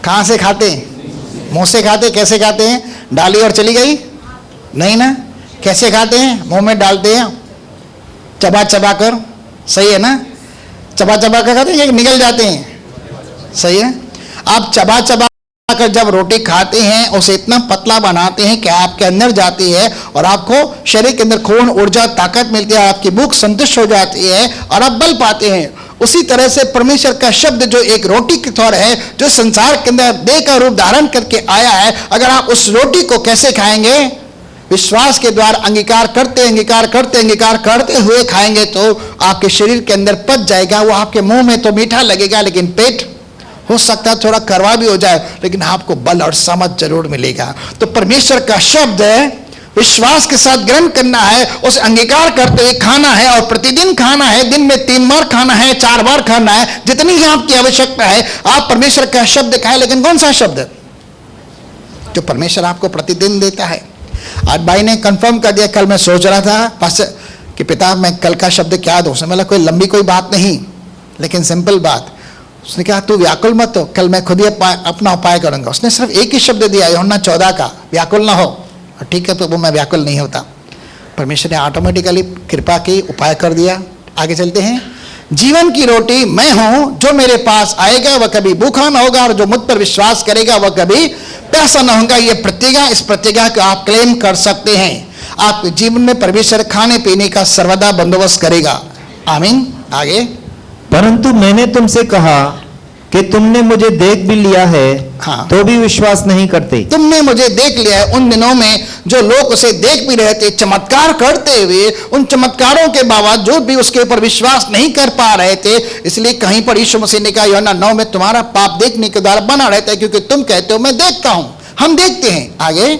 Speaker 1: कहां से खाते हैं? मुंह से खाते? कैसे खाते हैं? डाली और चली गई? नहीं ना। कैसे खाते हैं? मुंह में डालते हैं चबा चबा कर, सही है ना? चबा चबा कर खाते हैं, निकल जाते हैं, सही है। आप चबा चबा कर जब रोटी खाते हैं उसे इतना पतला बनाते हैं कि आपके अंदर जाती है और आपको शरीर के अंदर खून, ऊर्जा, ताकत मिलती है, आपकी भूख संतुष्ट हो जाती है और आप बल पाते हैं। उसी तरह से परमेश्वर का शब्द जो एक रोटी की तरह है, जो संसार के अंदर देह का रूप धारण करके आया है, अगर आप उस रोटी को कैसे खाएंगे? विश्वास के द्वारा अंगीकार करते अंगीकार करते अंगीकार करते हुए खाएंगे तो आपके शरीर के अंदर पच जाएगा। वो आपके मुंह में तो मीठा लगेगा, लेकिन पेट हो सकता है थोड़ा कड़वा भी हो जाए, लेकिन आपको बल और समझ जरूर मिलेगा। तो परमेश्वर का शब्द विश्वास के साथ ग्रहण करना है, उसे अंगीकार करते हुए खाना है और प्रतिदिन खाना है। दिन में 3 बार खाना है, 4 बार खाना है, जितनी ही आपकी आवश्यकता है। आप परमेश्वर का शब्द खाएं, लेकिन कौन सा शब्द? जो परमेश्वर आपको प्रतिदिन देता है। आज भाई ने कंफर्म कर दिया। कल मैं सोच रहा था पास्टर कि पिता मैं कल का शब्द क्या दूं? उसने बोला कोई लंबी कोई बात नहीं, लेकिन सिंपल बात। उसने कहा तू व्याकुल मत हो, कल मैं खुद ही अपना उपाय करूंगा। उसने सिर्फ एक ही शब्द दिया, यूहन्ना 14 का, व्याकुल ना हो। ठीक है, तो वो मैं व्याकुल नहीं होता। परमेश्वर ने ऑटोमेटिकली कृपा की, उपाय कर दिया। आगे चलते हैं। जीवन की रोटी मैं हूं, जो मेरे पास आएगा वह कभी भूखा ना होगा और जो मुझ पर विश्वास करेगा वह कभी प्यासा ना होगा। यह प्रतिज्ञा, इस प्रतिज्ञा को आप क्लेम कर सकते हैं। आपके जीवन में परमेश्वर खाने पीने का सर्वदा बंदोबस्त करेगा। आमीन। आगे।
Speaker 2: परंतु मैंने तुमसे कहा कि तुमने मुझे देख भी लिया है,
Speaker 1: हाँ,
Speaker 2: तो भी विश्वास नहीं करते।
Speaker 1: तुमने मुझे देख लिया है। उन दिनों में जो लोग उसे देख भी रहे थे, चमत्कार करते हुए, उन चमत्कारों के बावजूद भी उसके ऊपर विश्वास नहीं कर पा रहे थे। इसलिए कहीं पर यीशु मसीह ने कहा यूहन्ना 9 में तुम्हारा पाप देखने के द्वारा बना रहता है, क्योंकि तुम कहते हो मैं देखता हूं। हम देखते हैं। आगे।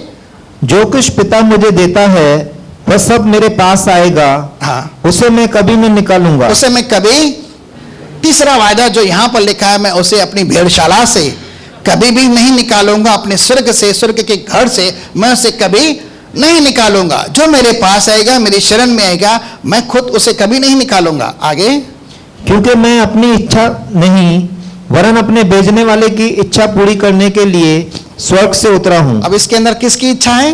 Speaker 2: जो कुछ पिता मुझे देता है वह सब मेरे पास आएगा,
Speaker 1: हाँ,
Speaker 2: उसे मैं कभी नहीं निकालूंगा।
Speaker 1: उसे मैं कभी, तीसरा वायदा जो यहां पर लिखा है, मैं उसे अपनी भेड़शाला से कभी भी नहीं निकालूंगा, अपने स्वर्ग से, स्वर्ग के घर से मैं उसे कभी नहीं निकालूंगा। जो मेरे पास आएगा, मेरी शरण में आएगा, मैं खुद उसे कभी नहीं निकालूंगा। आगे।
Speaker 2: क्योंकि मैं अपनी इच्छा नहीं वरन अपने भेजने वाले की इच्छा पूरी करने के लिए स्वर्ग से उतरा हूं।
Speaker 1: अब इसके अंदर किसकी इच्छा है?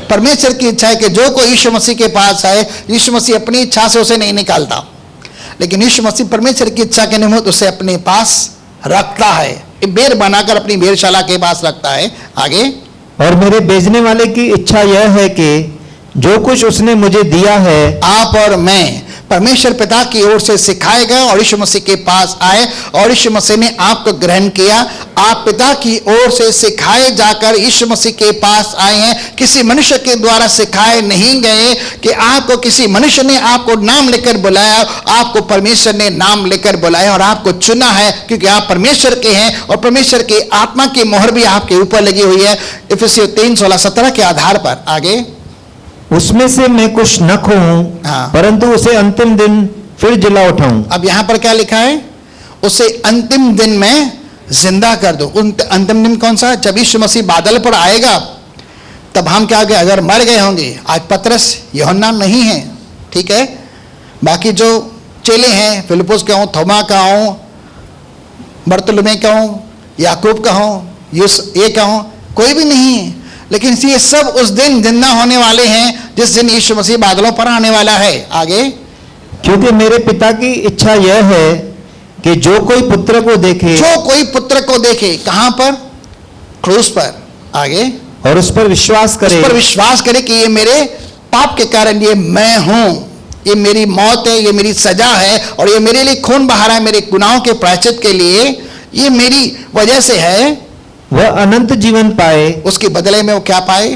Speaker 1: परमेश्वर की इच्छा है कि जो कोई यीशु मसीह के पास आए, यीशु मसीह अपनी इच्छा से उसे नहीं निकालता, लेकिन यीशु मसीह परमेश्वर की इच्छा के निमित्त उसे अपने पास रखता है, बेर बनाकर अपनी भेड़शाला के पास रखता है। आगे।
Speaker 2: और मेरे भेजने वाले की इच्छा यह है कि जो कुछ उसने मुझे दिया है,
Speaker 1: आप और मैं परमेश्वर पिता की ओर से सिखाएगा और यीशु मसीह के पास आए और यीशु मसीह ने आपको ग्रहण किया। आप पिता की ओर से सिखाए जाकर यीशु मसीह के पास आए हैं। किसी मनुष्य के द्वारा सिखाए नहीं गए कि आपको किसी मनुष्य ने आपको नाम लेकर बुलाया, आपको परमेश्वर ने नाम लेकर बुलाया और आपको चुना है, क्योंकि आप परमेश्वर के हैं और परमेश्वर की आत्मा की मोहर भी आपके ऊपर लगी हुई है। इफिसियों 3:16-17 के आधार पर। आगे।
Speaker 2: उसमें से मैं कुछ न खोऊं,
Speaker 1: हाँ,
Speaker 2: परंतु उसे अंतिम दिन फिर जिला उठाऊं।
Speaker 1: अब यहां पर क्या लिखा है? उसे अंतिम दिन में जिंदा कर दो। अंतिम दिन कौन सा? जब यीशु मसीह बादल पर आएगा, तब हम क्या होंगे? अगर मर गए होंगे, आज पतरस, यूहन्ना नहीं है, ठीक है, बाकी जो चेले हैं, फिलिपुस का हूं, थोमा का हूं, बरतुलमै का हूं, याकूब का हूं, ये का हूं, कोई भी नहीं है, लेकिन ये सब उस दिन जिंदा होने वाले हैं जिस दिन यीशु मसीह बादलों पर आने वाला है। आगे।
Speaker 2: क्योंकि मेरे पिता की इच्छा यह है कि जो कोई पुत्र को देखे,
Speaker 1: जो कोई पुत्र को देखे, कहां पर? क्रूस पर। आगे।
Speaker 2: और उस पर विश्वास करे,
Speaker 1: उस पर विश्वास करे कि ये मेरे पाप के कारण ये मैं हूं, ये मेरी मौत है, ये मेरी सजा है और ये मेरे लिए खून बहा रहा है, मेरे गुनाहों के प्रायश्चित के लिए, ये मेरी वजह से है,
Speaker 2: वह अनंत जीवन पाए।
Speaker 1: उसके बदले में वो क्या पाए?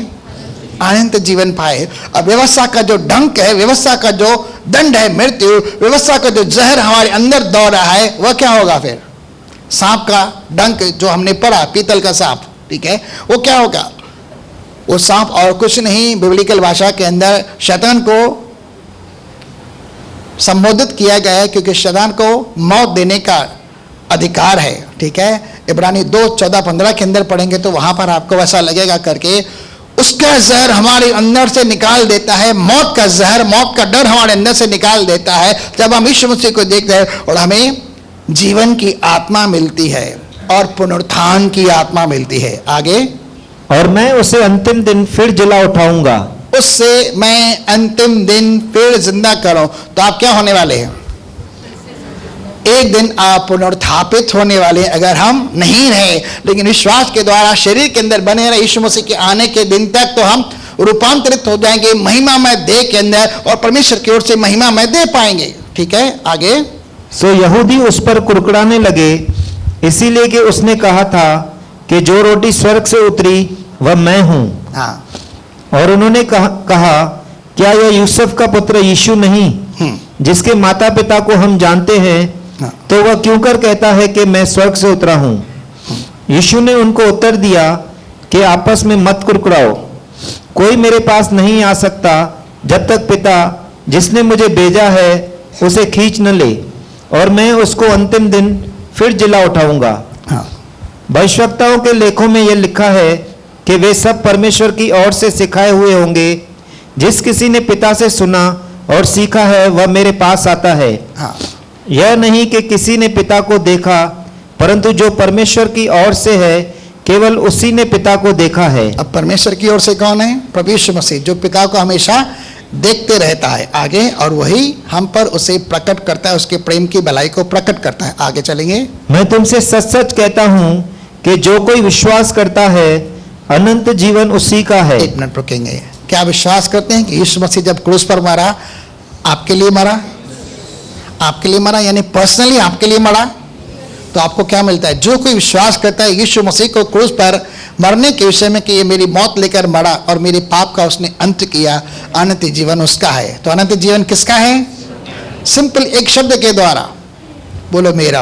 Speaker 1: अनंत जीवन पाए। अब व्यवस्था का जो डंक है, व्यवस्था का जो दंड है मृत्यु, व्यवस्था का जो जहर हमारे अंदर दौड़ रहा है, वह क्या होगा फिर? सांप का डंक जो हमने पढ़ा, पीतल का सांप, ठीक है, वो क्या होगा? वो सांप और कुछ नहीं, बिब्लिकल भाषा के अंदर शैतान को संबोधित किया गया है, क्योंकि शैतान को मौत देने का अधिकार है। ठीक है, इब्रानी 2:14-15 के अंदर पढ़ेंगे तो वहां पर आपको वैसा लगेगा करके उसका जहर हमारे अंदर से निकाल देता है, मौत का जहर, मौत का डर हमारे अंदर से निकाल देता है जब हम यीशु मसीह को देखते हैं, और हमें जीवन की आत्मा मिलती है और पुनरुत्थान की आत्मा मिलती है। आगे,
Speaker 2: और मैं उसे अंतिम दिन फिर जिला उठाऊंगा,
Speaker 1: उससे मैं अंतिम दिन फिर जिंदा करूं। तो आप क्या होने वाले हैं? एक दिन आप पुनरुत्थापित होने वाले। अगर हम नहीं रहे लेकिन विश्वास के द्वारा शरीर के अंदर बने रहे यीशु मसीह के आने के दिन तक, तो हम रूपांतरित हो जाएंगे महिमामय देह के अंदर, और परमेश्वर की ओर से महिमामय देह पाएंगे। ठीक है, आगे।
Speaker 2: सो यहूदी उस पर कुड़कुड़ाने लगे, इसीलिए कि उसने कहा था कि जो रोटी स्वर्ग से उतरी वह मैं हूं।
Speaker 1: हाँ,
Speaker 2: और उन्होंने कहा क्या यह यूसुफ का पुत्र यीशु नहीं, जिसके माता पिता को हम जानते हैं, तो वह क्यों कर कहता है कि मैं स्वर्ग से उतरा हूं? यीशु ने उनको उत्तर दिया कि आपस में मत कुड़कुड़ाओ, कोई मेरे पास नहीं आ सकता जब तक पिता जिसने मुझे भेजा है उसे खींच न ले, और मैं उसको अंतिम दिन फिर जिला उठाऊंगा। भविष्यवक्ताओं के लेखों में यह लिखा है कि वे सब परमेश्वर की ओर से सिखाए हुए होंगे। जिस किसी ने पिता से सुना और सीखा है वह मेरे पास आता है। यह नहीं कि किसी ने पिता को देखा, परंतु जो परमेश्वर की ओर से है केवल उसी ने पिता को देखा है।
Speaker 1: अब परमेश्वर की ओर से कौन है? प्रभु यीशु मसीह, जो पिता को हमेशा देखते रहता है। आगे, और वही हम पर उसे प्रकट करता है, उसके प्रेम की भलाई को प्रकट करता है। आगे चलेंगे।
Speaker 2: मैं तुमसे सच सच कहता हूं कि जो कोई विश्वास करता है अनंत जीवन उसी का है।
Speaker 1: एक मिनट रुकेंगे। क्या विश्वास करते हैं कि यीशु मसीह जब क्रूस पर मरा, आपके लिए मरा? आपके लिए मरा, यानी पर्सनली आपके लिए मरा। तो आपको क्या मिलता है? जो कोई विश्वास करता है यीशु मसीह को क्रूस पर मरने के विषय में कि ये मेरी मौत लेकर मरा और मेरे पाप का उसने अंत किया, अनंत जीवन उसका है। तो अनंत जीवन किसका है? सिंपल एक शब्द के द्वारा बोलो, मेरा।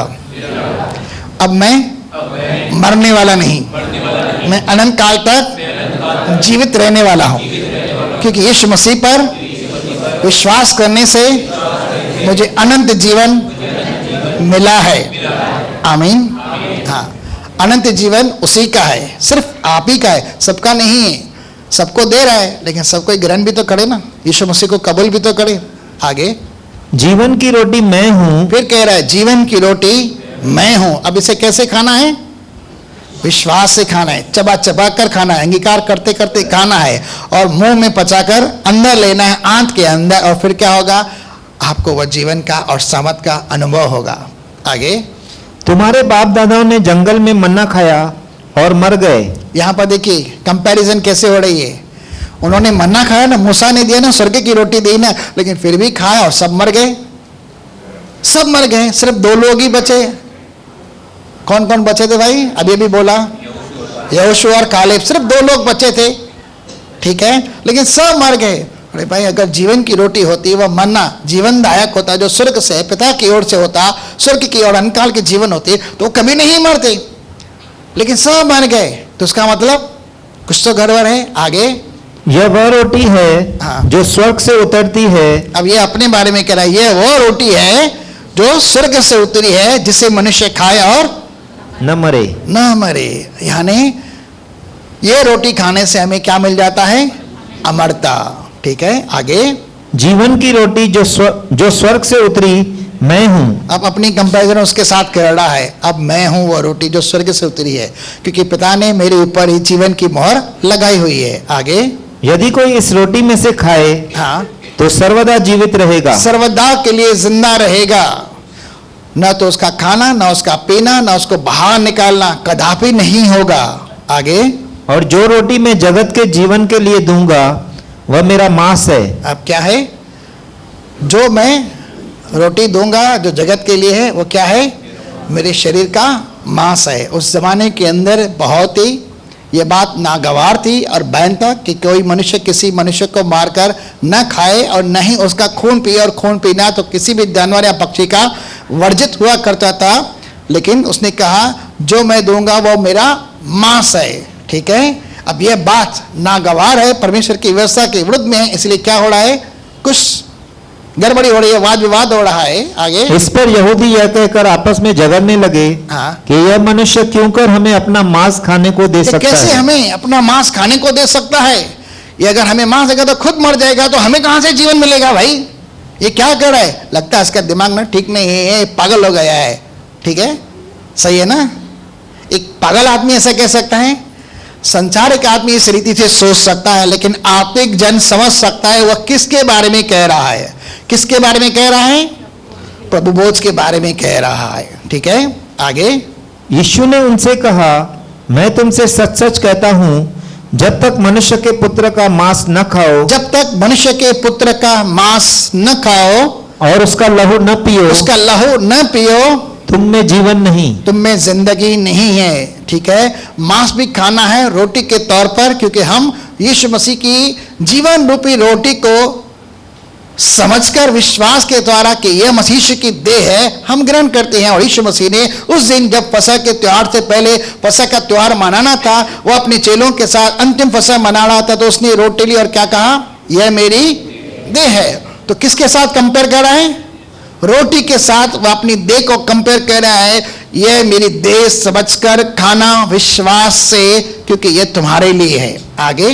Speaker 1: अब मैं मरने वाला नहीं, मैं अनंत काल तक जीवित रहने वाला हूं, क्योंकि यीशु मसीह पर विश्वास करने से मुझे अनंत जीवन मिला है। आमीन। हाँ, अनंत जीवन उसी का है, सिर्फ आप ही का है, सबका नहीं है। सबको दे रहा है लेकिन सबको ग्रहण भी तो करे ना, यीशु मसीह को कबूल भी तो करे। आगे,
Speaker 2: जीवन की रोटी मैं हूं।
Speaker 1: फिर कह रहा है जीवन की रोटी मैं हूं। अब इसे कैसे खाना है? विश्वास से खाना है, चबा चबा कर खाना है, अंगीकार करते करते खाना है, और मुंह में पचाकर अंदर लेना है, आंत के अंदर। और फिर क्या होगा? आपको वह जीवन का और सामर्थ का अनुभव होगा। आगे,
Speaker 2: तुम्हारे बाप दादाओं ने जंगल में मन्ना खाया और मर गए।
Speaker 1: यहां पर देखिए कंपैरिजन कैसे हो रही है। उन्होंने मन्ना खाया ना, मूसा ने दिया ना, स्वर्ग की रोटी दी ना, लेकिन फिर भी खाया और सब मर गए। सब मर गए, सिर्फ 2 लोग ही बचे। कौन कौन बचे थे भाई? अभी अभी बोला, यहोशू और कालेब, सिर्फ 2 लोग बचे थे। ठीक है, लेकिन सब मर गए। अरे भाई, अगर जीवन की रोटी होती, वह मन्ना जीवनदायक होता, जो स्वर्ग से पिता की ओर से होता, स्वर्ग की ओर अनकाल के जीवन होती, तो कभी नहीं मरते, लेकिन सब मर गए। तो उसका मतलब कुछ तो गड़बड़ है। आगे,
Speaker 2: यह वह रोटी है जो स्वर्ग से उतरती है।
Speaker 1: अब ये अपने बारे में कह रहा है, यह वो रोटी है जो स्वर्ग से उतरी है, जिसे मनुष्य खाए और
Speaker 2: न मरे।
Speaker 1: न मरे, यानी ये रोटी खाने से हमें क्या मिल जाता है? अमरता। ठीक है, आगे,
Speaker 2: जीवन की रोटी जो स्वर्ग से उतरी मैं हूं।
Speaker 1: अब अपनी कंपैरिजन उसके साथ कर रहा है। अब मैं हूं वह रोटी जो स्वर्ग से उतरी है, क्योंकि पिता ने मेरे ऊपर ही जीवन की मोहर लगाई हुई है। आगे,
Speaker 2: यदि कोई इस रोटी में से खाए
Speaker 1: हाँ,
Speaker 2: तो सर्वदा जीवित रहेगा,
Speaker 1: सर्वदा के लिए जिंदा रहेगा। न तो उसका खाना, न उसका पीना, न उसको बाहर निकालना कदापि नहीं होगा। आगे,
Speaker 2: और जो रोटी मैं जगत के जीवन के लिए दूंगा वह मेरा मांस है।
Speaker 1: अब क्या है? जो मैं रोटी दूंगा जो जगत के लिए है, वो क्या है? मेरे शरीर का मांस है। उस जमाने के अंदर बहुत ही ये बात नागवार थी और बैन था कि कोई मनुष्य किसी मनुष्य को मारकर न खाए और न ही उसका खून पिए, और खून पीना तो किसी भी जानवर या पक्षी का वर्जित हुआ करता था। लेकिन उसने कहा जो मैं दूंगा वो मेरा मांस है। ठीक है, अब यह बात नागवार है, परमेश्वर की व्यवस्था के विरुद्ध में है, इसलिए क्या हो रहा है? कुछ गड़बड़ी हो रही है, वाद विवाद हो रहा है। आगे
Speaker 2: इस पर यहूदी यह कहकर आपस में झगड़ने लगे
Speaker 1: हाँ।
Speaker 2: कि यह मनुष्य क्यों कर हमें अपना मांस खाने को दे
Speaker 1: ये
Speaker 2: सकता
Speaker 1: कैसे
Speaker 2: है।
Speaker 1: हमें अपना मांस खाने को दे सकता है? ये अगर हमें मांस देगा तो खुद मर जाएगा, तो हमें कहां से जीवन मिलेगा? भाई ये क्या कर रहा है? लगता है इसका दिमाग ना ठीक नहीं है, पागल हो गया है। ठीक है, सही है ना? एक पागल आदमी ऐसा कह सकता है? संसारिक आदमी इस रीति से सोच सकता है, लेकिन आत्मिक जन समझ सकता है वह किसके बारे में कह रहा है। किसके बारे में कह रहा है? प्रभु बोझ के बारे में कह रहा है। ठीक है, आगे
Speaker 2: यीशु ने उनसे कहा, मैं तुमसे सच सच कहता हूं, जब तक मनुष्य के पुत्र का मांस न खाओ,
Speaker 1: जब तक मनुष्य के पुत्र का मांस न खाओ
Speaker 2: और उसका लहू न पियो,
Speaker 1: उसका लहू न पियो,
Speaker 2: तुम में जीवन नहीं।
Speaker 1: तुम में जिंदगी नहीं है। ठीक है, मांस भी खाना है रोटी के तौर पर, क्योंकि हम यीशु मसीह की जीवन रूपी रोटी को समझकर विश्वास के द्वारा कि यह मसीह की देह है, हम ग्रहण करते हैं। और यीशु मसीह ने उस दिन जब फसह के त्योहार से पहले फसह का त्योहार मनाना था, वो अपने चेलों के साथ अंतिम फसह मना रहा था, तो उसने रोटी ली और क्या कहा? यह मेरी देह है। तो किसके साथ कंपेयर कर रहा है? रोटी के साथ वो अपनी देह को कंपेयर कर रहा है। यह मेरी देह समझकर खाना विश्वास से, क्योंकि यह तुम्हारे लिए है। आगे,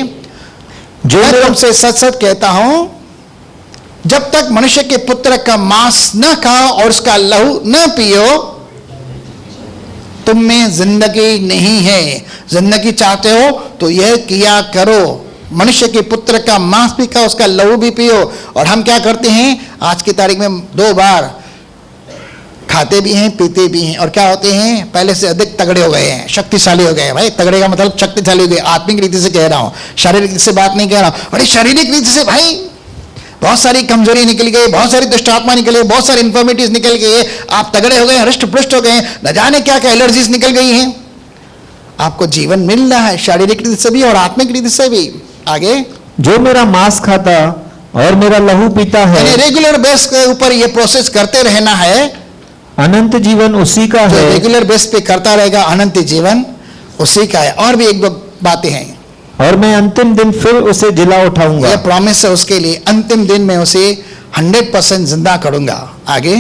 Speaker 1: जो मैं तुमसे सच सच कहता हूं, जब तक मनुष्य के पुत्र का मांस न खाओ और उसका लहू न पियो, तुम में जिंदगी नहीं है। जिंदगी चाहते हो तो यह किया करो, मनुष्य के पुत्र का मांस भी खाओ, उसका लहू भी पियो। और हम क्या करते हैं? आज की तारीख में 2 बार खाते भी हैं, पीते भी हैं, और क्या होते हैं? पहले से अधिक तगड़े हो गए हैं, शक्तिशाली हो गए हैं। भाई तगड़े का मतलब शक्तिशाली हो गए, आत्मिक रीति से कह रहा हूं, शारीरिक रीति से बात नहीं कह रहा हूं। अरे शारीरिक रीति से भाई बहुत सारी कमजोरी निकल गई, बहुत सारी दुष्ट आत्मा निकल गई, बहुत सारी इंफॉर्मिटीज निकल गई, आप तगड़े हो गए, हृष्ट पुष्ट हो गए, न जाने क्या क्या एलर्जीज निकल गई हैं। आपको जीवन मिल रहा है शारीरिक रीति से भी और आत्मिक रीति से भी। आगे,
Speaker 2: जो मेरा मांस खाता और मेरा लहू पीता है,
Speaker 1: रेगुलर बेस के ऊपर ये प्रोसेस करते रहना है।
Speaker 2: अनंत जीवन उसी का
Speaker 1: जो
Speaker 2: है।
Speaker 1: रेगुलर बेस पे करता रहेगा, अनंत जीवन उसी का है। और भी एक दो बातें हैं,
Speaker 2: और मैं अंतिम दिन फिर उसे जिला उठाऊंगा।
Speaker 1: यह प्रॉमिस है उसके लिए, अंतिम दिन में उसे 100% जिंदा करूंगा। आगे,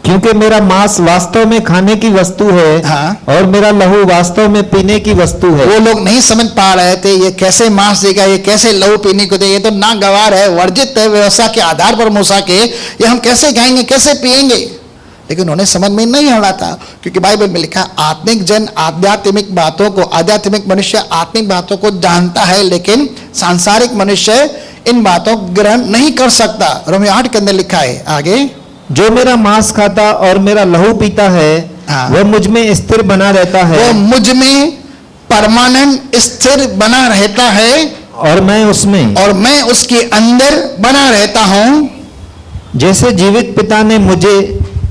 Speaker 2: क्योंकि मेरा मांस वास्तव में खाने की वस्तु है,
Speaker 1: हाँ।
Speaker 2: और मेरा लहू वास्तव में पीने की वस्तु है।
Speaker 1: वो लोग नहीं समझ पा रहे थे ये कैसे मांस देगा, ये कैसे लहू पीने को दे, ये तो नागवार है, वर्जित है व्यवस्था के आधार पर मूसा के, ये हम कैसे खाएंगे, कैसे पिएंगे? लेकिन उन्हें समझ में नहीं आ रहा था, क्योंकि बाइबल में लिखा आत्मिक जन आध्यात्मिक बातों को, आध्यात्मिक मनुष्य आत्मिक बातों को जानता है, लेकिन सांसारिक मनुष्य इन बातों को ग्रहण नहीं कर सकता। रोमियो 8 के अंदर लिखा है। आगे,
Speaker 2: जो मेरा मांस खाता और मेरा लहू पीता है,
Speaker 1: हाँ।
Speaker 2: वह मुझ में स्थिर बना रहता है,
Speaker 1: वो मुझ में परमानेंट स्थिर बना रहता है,
Speaker 2: और मैं उसमें,
Speaker 1: और मैं उसके अंदर बना रहता हूं।
Speaker 2: जैसे जीवित पिता ने मुझे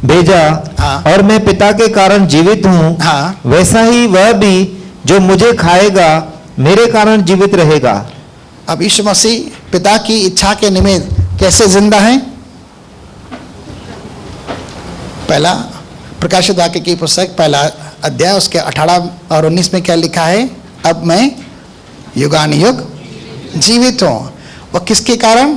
Speaker 2: भेजा,
Speaker 1: हाँ।
Speaker 2: और मैं पिता के कारण जीवित हूँ,
Speaker 1: हाँ।
Speaker 2: वैसा ही वह भी जो मुझे खाएगा मेरे कारण जीवित रहेगा।
Speaker 1: अब यीशु मसीह पिता की इच्छा के निमित्त कैसे जिंदा है? पहला प्रकाशित वाक्य की पुस्तक पहला अध्याय उसके 18 और 19 में क्या लिखा है? अब मैं युगानुयुग जीवित हूं। वह किसके कारण?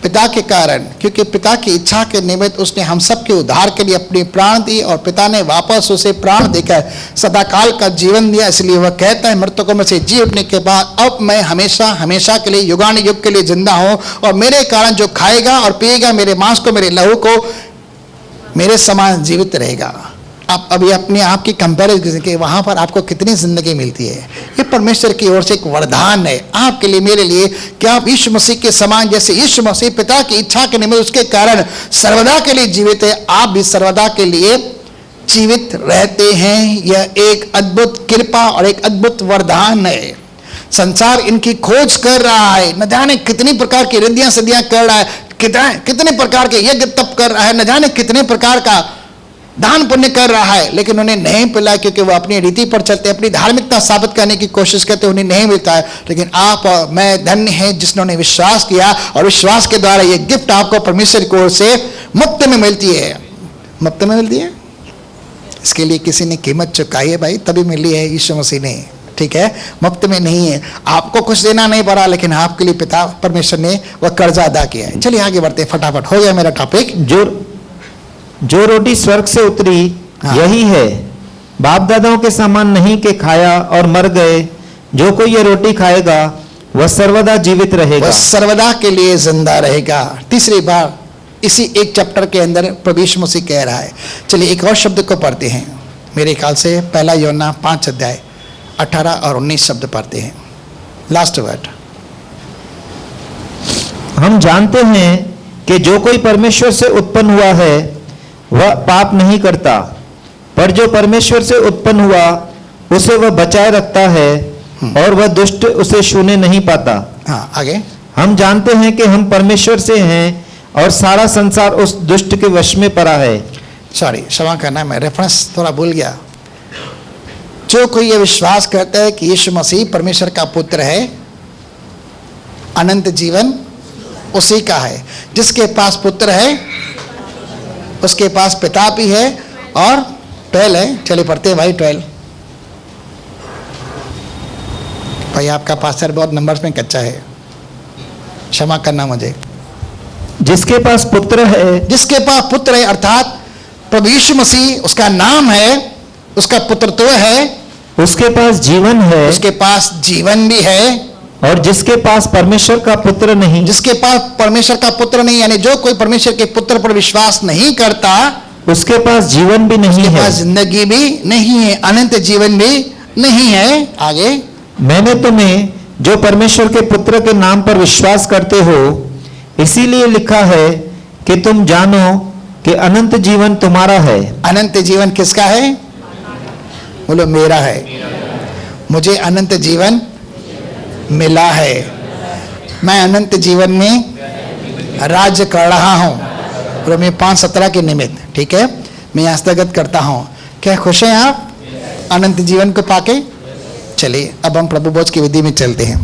Speaker 1: पिता के कारण, क्योंकि पिता की इच्छा के निमित्त उसने हम सब के उद्धार के लिए अपनी प्राण दी, और पिता ने वापस उसे प्राण देकर सदाकाल का जीवन दिया। इसलिए वह कहता है मृतकों में से जी उठने के बाद अब मैं हमेशा हमेशा के लिए युगानुयुग के लिए जिंदा हूं, और मेरे कारण जो खाएगा और पिएगा मेरे मांस को, मेरे लहू को, मेरे समान जीवित रहेगा। आप अभी अपने आप की कंपैरिजन के वहां पर आपको कितनी जिंदगी मिलती है? ये परमेश्वर की ओर से एक वरदान है आपके लिए, मेरे लिए, कि आप यीशु मसीह के समान, जैसे यीशु मसीह पिता की इच्छा के निमित्त उसके कारण सर्वदा के लिए जीवित है, आप भी सर्वदा के लिए जीवित रहते हैं। यह एक अद्भुत कृपा और एक अद्भुत वरदान है। संसार इनकी खोज कर रहा है, न जाने कितनी प्रकार की रिद्धियां सिद्धियां कर रहा है, कितने प्रकार के यज्ञ तप कर रहा है, न जाने कितने प्रकार का दान पुण्य कर रहा है, लेकिन उन्हें नहीं मिला, क्योंकि वो अपनी रीति पर चलते, अपनी धार्मिकता साबित करने की कोशिश करते, उन्हें नहीं मिलता है। लेकिन आप और मैं धन्य हैं जिन्होंने विश्वास किया, और विश्वास के द्वारा ये गिफ्ट आपको परमेश्वर की ओर से मुफ्त में मिलती है। मुफ्त में मिलती है, इसके लिए किसी ने कीमत चुकाई है भाई, तभी मिली है यीशु मसीह ने। ठीक है, मुफ्त में नहीं है, आपको कुछ देना नहीं पड़ा, लेकिन आपके लिए पिता परमेश्वर ने वह कर्जा अदा किया है। चलिए आगे बढ़ते हैं, फटाफट हो गया मेरा टॉपिक।
Speaker 2: जो रोटी स्वर्ग से उतरी
Speaker 1: हाँ।
Speaker 2: यही है, बाप दादाओं के समान नहीं कि खाया और मर गए। जो कोई ये रोटी खाएगा वह सर्वदा जीवित रहेगा।
Speaker 1: वह सर्वदा के लिए जिंदा रहेगा। तीसरी बार इसी एक चैप्टर के अंदर प्रभु यीशु मसीह कह रहा है। चलिए एक और शब्द को पढ़ते हैं, मेरे ख्याल से पहला यूहन्ना 5 अध्याय 18 और 19 शब्द पढ़ते हैं, लास्ट वर्ड।
Speaker 2: हम जानते हैं कि जो कोई परमेश्वर से उत्पन्न हुआ है वह पाप नहीं करता, पर जो परमेश्वर से उत्पन्न हुआ उसे वह बचाए रखता है और वह दुष्ट उसे छूने नहीं पाता।
Speaker 1: हाँ आगे।
Speaker 2: हम जानते हैं कि हम परमेश्वर से हैं और सारा संसार उस दुष्ट के वश में पड़ा है।
Speaker 1: सॉरी, क्षमा करना, मैं रेफरेंस थोड़ा भूल गया। जो कोई ये विश्वास करता है कि यीशु मसीह परमेश्वर का पुत्र है, अनंत जीवन उसी का है। जिसके पास पुत्र है उसके पास पिता भी है, और 12 है। चलिए पढ़ते हैं भाई 12। भाई आपका पास्टर बहुत नंबर्स में कच्चा है, क्षमा करना मुझे।
Speaker 2: जिसके पास पुत्र है,
Speaker 1: जिसके पास पुत्र है अर्थात प्रभु यीशु मसीह उसका नाम है, उसका पुत्रत्व है,
Speaker 2: उसके पास जीवन है।
Speaker 1: उसके पास जीवन भी है।
Speaker 2: और जिसके पास परमेश्वर का पुत्र नहीं,
Speaker 1: जिसके पास परमेश्वर का पुत्र नहीं, यानी जो कोई परमेश्वर के पुत्र पर विश्वास नहीं करता,
Speaker 2: उसके पास जीवन भी नहीं
Speaker 1: उसके
Speaker 2: है,
Speaker 1: पास जिंदगी भी नहीं है, अनंत जीवन भी नहीं है। आगे।
Speaker 2: मैंने तुम्हें जो परमेश्वर के पुत्र के नाम पर विश्वास करते हो इसीलिए लिखा है कि तुम जानो कि अनंत जीवन तुम्हारा है।
Speaker 1: अनंत जीवन किसका है? बोलो मेरा है। मुझे अनंत जीवन मिला है। मैं अनंत जीवन में राज्य कर रहा हूँ रोमी 5:17 के निमित्त। ठीक है, मैं हस्तगत करता हूँ। क्या खुश हैं आप अनंत जीवन को पाके? चलिए अब हम प्रभु भोज की विधि में चलते हैं।